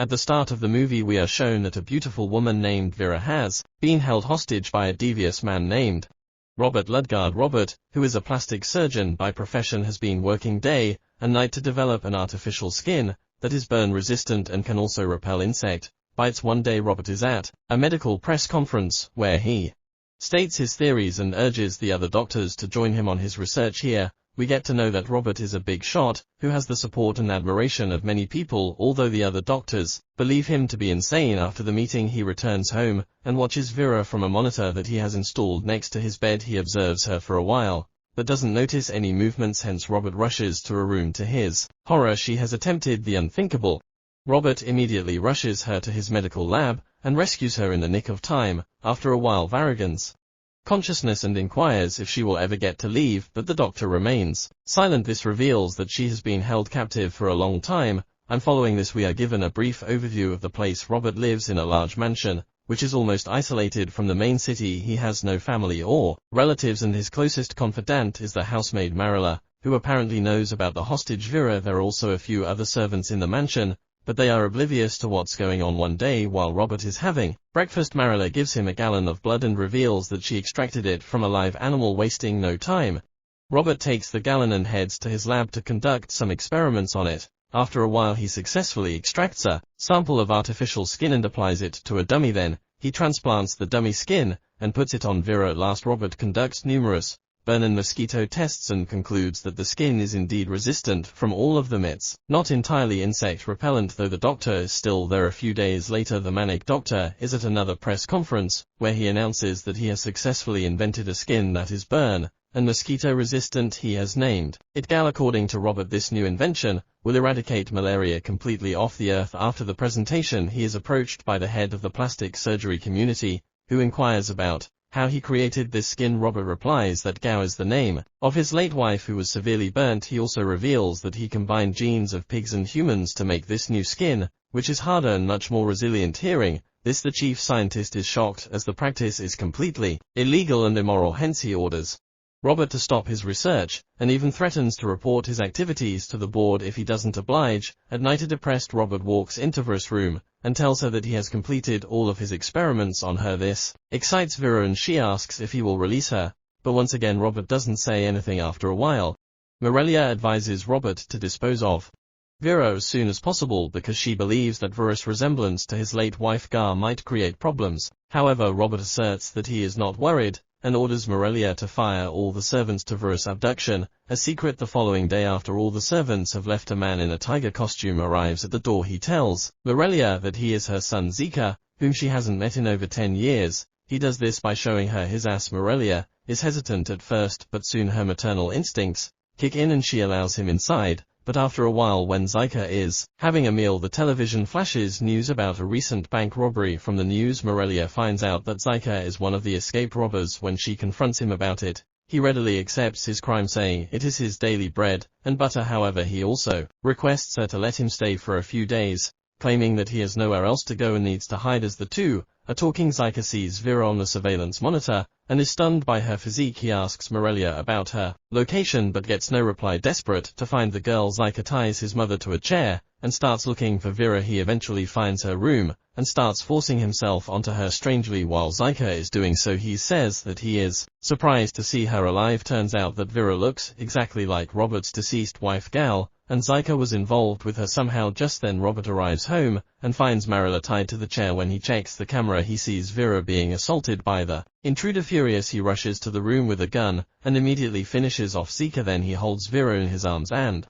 At the start of the movie we are shown that a beautiful woman named Vera has been held hostage by a devious man named Robert Ludgard. Robert, who is a plastic surgeon by profession, has been working day and night to develop an artificial skin that is burn resistant and can also repel insect bites. One day Robert is at a medical press conference where he states his theories and urges the other doctors to join him on his research. Here we get to know that Robert is a big shot who has the support and admiration of many people, although the other doctors believe him to be insane. After the meeting he returns home and watches Vera from a monitor that he has installed next to his bed. He observes her for a while, but doesn't notice any movements, hence Robert rushes to her room. To his horror, she has attempted the unthinkable. Robert immediately rushes her to his medical lab and rescues her in the nick of time. After a while Vera regains consciousness and inquires if she will ever get to leave, but the doctor remains silent. This reveals that she has been held captive for a long time, and following this we are given a brief overview of the place. Robert lives in a large mansion, which is almost isolated from the main city. He has no family or relatives, and his closest confidant is the housemaid Marilla, who apparently knows about the hostage Vera. There are also a few other servants in the mansion, but they are oblivious to what's going on. One day while Robert is having breakfast, Marilla gives him a gallon of blood and reveals that she extracted it from a live animal. Wasting no time, Robert takes the gallon and heads to his lab to conduct some experiments on it. After a while he successfully extracts a sample of artificial skin and applies it to a dummy. Then he transplants the dummy skin and puts it on Vera. At last Robert conducts numerous burn and mosquito tests and concludes that the skin is indeed resistant from all of them. It's not entirely insect repellent, though the doctor is still there. A few days later the manic doctor is at another press conference where he announces that he has successfully invented a skin that is burn and mosquito resistant. He has named it Gal. According to Robert, this new invention will eradicate malaria completely off the earth. After the presentation he is approached by the head of the plastic surgery community, who inquires about how he created this skin. Robert replies that Gao is the name of his late wife who was severely burnt. He also reveals that he combined genes of pigs and humans to make this new skin, which is harder and much more resilient. Hearing this, the chief scientist is shocked, as the practice is completely illegal and immoral. Hence he orders Robert to stop his research, and even threatens to report his activities to the board if he doesn't oblige. At night a depressed Robert walks into Vera's room and tells her that he has completed all of his experiments on her. This excites Vera and she asks if he will release her, but once again Robert doesn't say anything. After a while, Morelia advises Robert to dispose of Vera as soon as possible because she believes that Vera's resemblance to his late wife Gar might create problems. However, Robert asserts that he is not worried and orders Morelia to fire all the servants to Vera's abduction a secret. The following day, after all the servants have left, a man in a tiger costume arrives at the door. He tells Morelia that he is her son Zika, whom she hasn't met in over 10 years. He does this by showing her his ass. Morelia is hesitant at first, but soon her maternal instincts kick in and she allows him inside. But after a while, when Zika is having a meal, the television flashes news about a recent bank robbery. From the news, Morelia finds out that Zika is one of the escaped robbers. When she confronts him about it, he readily accepts his crime, saying it is his daily bread and butter. However, he also requests her to let him stay for a few days, claiming that he has nowhere else to go and needs to hide. As the two are talking, Zika sees Vera on the surveillance monitor and is stunned by her physique. He asks Morelia about her location but gets no reply. Desperate to find the girl, Zika ties his mother to a chair and starts looking for Vera. He eventually finds her room and starts forcing himself onto her. Strangely, while Zika is doing so, he says that he is surprised to see her alive. Turns out that Vera looks exactly like Robert's deceased wife Gal, and Zika was involved with her somehow. Just then Robert arrives home and finds Marilla tied to the chair. When he checks the camera, he sees Vera being assaulted by the intruder. Furious, he rushes to the room with a gun and immediately finishes off Zika. Then he holds Vera in his arms and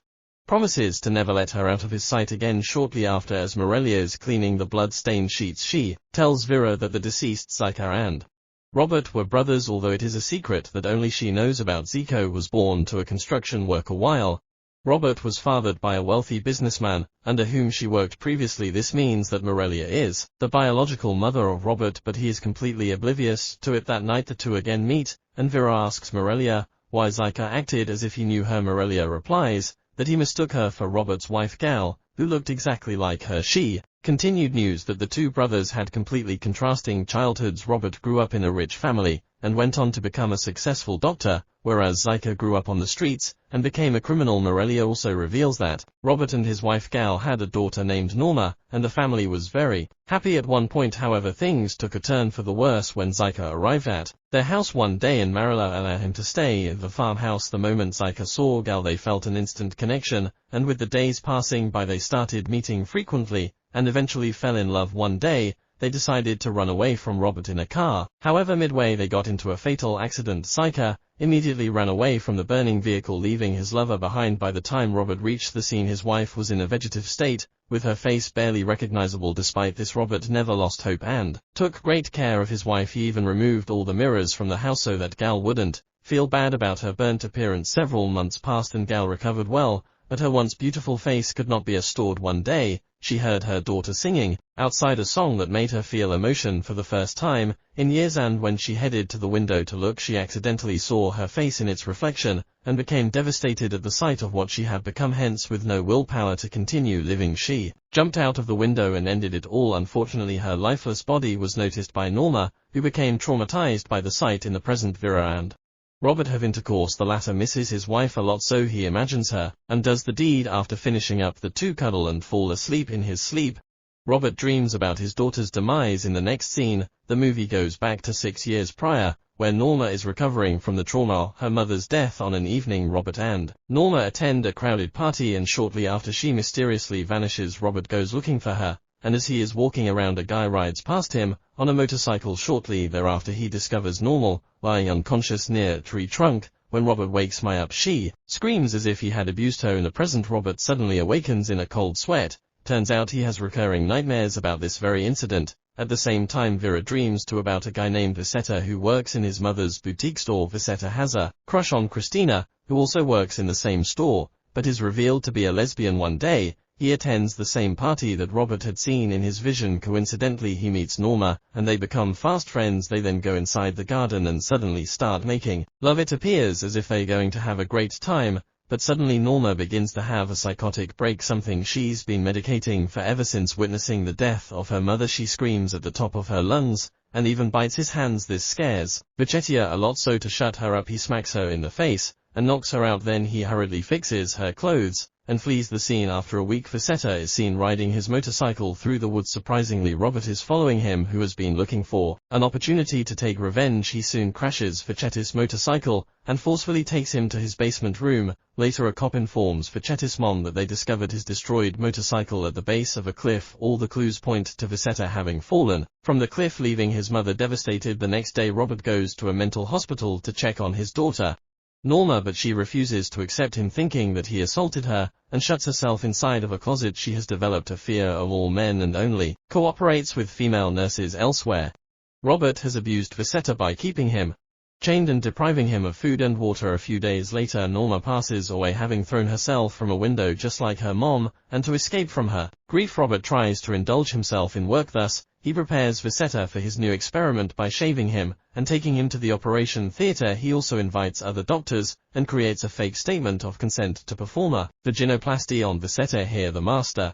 promises to never let her out of his sight again. Shortly after, as Morelia is cleaning the blood-stained sheets, she tells Vera that the deceased Zika and Robert were brothers, although it is a secret that only she knows about. Zico was born to a construction worker, while Robert was fathered by a wealthy businessman under whom she worked previously. This means that Morelia is the biological mother of Robert, but he is completely oblivious to it. That night the two again meet, and Vera asks Morelia why Zika acted as if he knew her. Morelia replies that he mistook her for Robert's wife Gal, who looked exactly like her. She Continued news that the two brothers had completely contrasting childhoods. Robert grew up in a rich family, and went on to become a successful doctor, whereas Zyka grew up on the streets, and became a criminal. Morelia also reveals that Robert and his wife Gal had a daughter named Norma, and the family was very happy at one point. However, things took a turn for the worse when Zyka arrived at their house one day and Marilla allowed him to stay at the farmhouse. The moment Zyka saw Gal, they felt an instant connection, and with the days passing by they started meeting frequently, and eventually fell in love. One day, they decided to run away from Robert in a car. However, midway they got into a fatal accident. Zyka immediately ran away from the burning vehicle, leaving his lover behind. By the time Robert reached the scene, his wife was in a vegetative state, with her face barely recognizable. Despite this, Robert never lost hope and took great care of his wife. He even removed all the mirrors from the house so that Gal wouldn't feel bad about her burnt appearance. Several months passed and Gal recovered well, but her once beautiful face could not be restored. One day, she heard her daughter singing outside a song that made her feel emotion for the first time in years, and when she headed to the window to look, she accidentally saw her face in its reflection, and became devastated at the sight of what she had become. Hence, with no willpower to continue living, she jumped out of the window and ended it all. Unfortunately, her lifeless body was noticed by Norma, who became traumatized by the sight. In the present, Vera and Robert have intercourse. The latter misses his wife a lot, so he imagines her, and does the deed. After finishing up, the two cuddle and fall asleep. In his sleep, Robert dreams about his daughter's demise. In the next scene, the movie goes back to 6 years prior, where Norma is recovering from the trauma of her mother's death. On an evening, Robert and Norma attend a crowded party, and shortly after she mysteriously vanishes. Robert goes looking for her, and as he is walking around, a guy rides past him on a motorcycle. Shortly thereafter, he discovers Norma lying unconscious near a tree trunk. When Robert wakes up, she screams as if he had abused her. In the present, Robert suddenly awakens in a cold sweat. Turns out he has recurring nightmares about this very incident. At the same time, Vera dreams about a guy named Vicetta who works in his mother's boutique store. Vicetta has a crush on Christina, who also works in the same store, but is revealed to be a lesbian. One day, he attends the same party that Robert had seen in his vision. Coincidentally, he meets Norma, and they become fast friends. They then go inside the garden and suddenly start making love. It appears as if they're going to have a great time, but suddenly Norma begins to have a psychotic break, something she's been medicating for ever since. Witnessing the death of her mother, she screams at the top of her lungs, and even bites his hands. This scares Vicetta a lot, so to shut her up, he smacks her in the face and knocks her out. Then he hurriedly fixes her clothes and flees the scene. After a week, Vicetta is seen riding his motorcycle through the woods. Surprisingly, Robert is following him, who has been looking for an opportunity to take revenge. He soon crashes Vicetta's motorcycle and forcefully takes him to his basement room. Later, a cop informs Vicetta's mom that they discovered his destroyed motorcycle at the base of a cliff. All the clues point to Vicetta having fallen from the cliff, leaving his mother devastated. The next day, Robert goes to a mental hospital to check on his daughter Norma, but she refuses to accept him, thinking that he assaulted her, and shuts herself inside of a closet. She has developed a fear of all men and only cooperates with female nurses elsewhere. Robert has abused Vicetta by keeping him chained and depriving him of food and water. A few days later, Norma passes away, having thrown herself from a window just like her mom, and to escape from her grief, Robert tries to indulge himself in work. Thus, he prepares Vicetta for his new experiment by shaving him and taking him to the operation theater. He also invites other doctors and creates a fake statement of consent to perform a vaginoplasty on Vicetta. Here, the master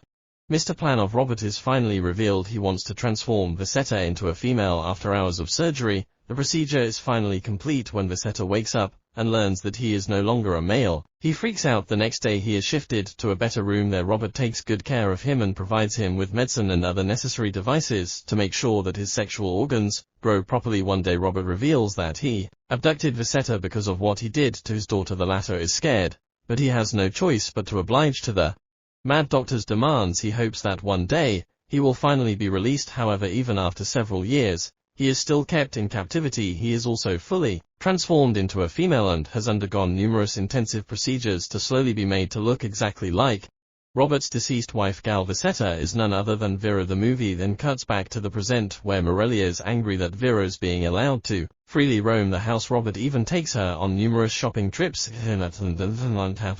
Mr. Plan of Robert is finally revealed. He wants to transform Vicetta into a female. After hours of surgery, the procedure is finally complete. When Vicetta wakes up and learns that he is no longer a male, he freaks out. The next day, he is shifted to a better room. There, Robert takes good care of him and provides him with medicine and other necessary devices to make sure that his sexual organs grow properly. One day, Robert reveals that he abducted Vicetta because of what he did to his daughter. The latter is scared, but he has no choice but to oblige to the mad doctor's demands. He hopes that one day he will finally be released. However, even after several years, he is still kept in captivity. He is also fully transformed into a female and has undergone numerous intensive procedures to slowly be made to look exactly like Robert's deceased wife. Gal. Vicetta is none other than Vera. The movie then cuts back to the present, where Morelia is angry that Vera is being allowed to freely roam the house. Robert even takes her on numerous shopping trips.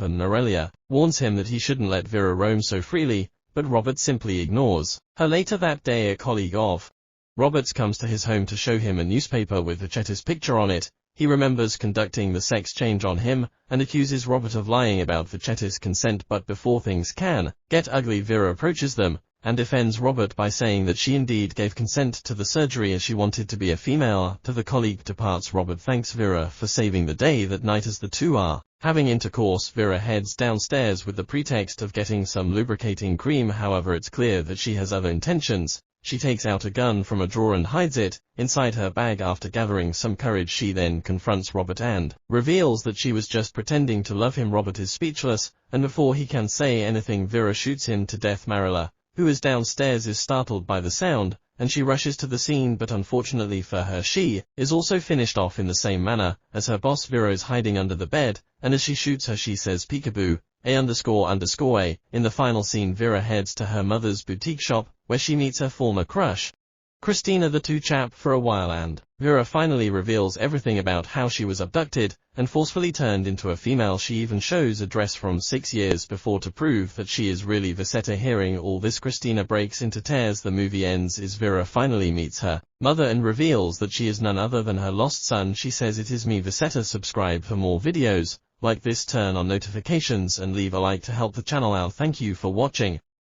Morelia warns him that he shouldn't let Vera roam so freely, but Robert simply ignores her. Later that day, a colleague of Robert's comes to his home to show him a newspaper with Vicetta's picture on it. He remembers conducting the sex change on him, and accuses Robert of lying about Vicetta's consent. But before things can get ugly, Vera approaches them, and defends Robert by saying that she indeed gave consent to the surgery as she wanted to be a female. To the colleague departs, Robert thanks Vera for saving the day. That night, as the two are having intercourse, Vera heads downstairs with the pretext of getting some lubricating cream. However, it's clear that she has other intentions. She takes out a gun from a drawer and hides it inside her bag. After gathering some courage, she then confronts Robert and reveals that she was just pretending to love him. Robert is speechless, and before he can say anything, Vera shoots him to death. Marilla, who is downstairs, is startled by the sound, and she rushes to the scene, but unfortunately for her, she is also finished off in the same manner as her boss. Vera is hiding under the bed, and as she shoots her, she says peekaboo, A__A. In the final scene, Vera heads to her mother's boutique shop, where she meets her former crush, Christina. The two chat for a while, and Vera finally reveals everything about how she was abducted and forcefully turned into a female. She even shows a dress from 6 years before to prove that she is really Vicetta. Hearing all this, Christina breaks into tears. The movie ends as Vera finally meets her mother and reveals that she is none other than her lost son. She says, "It is me, Vicetta." Subscribe for more videos like this, turn on notifications, and leave a like to help the channel out. Thank you for watching.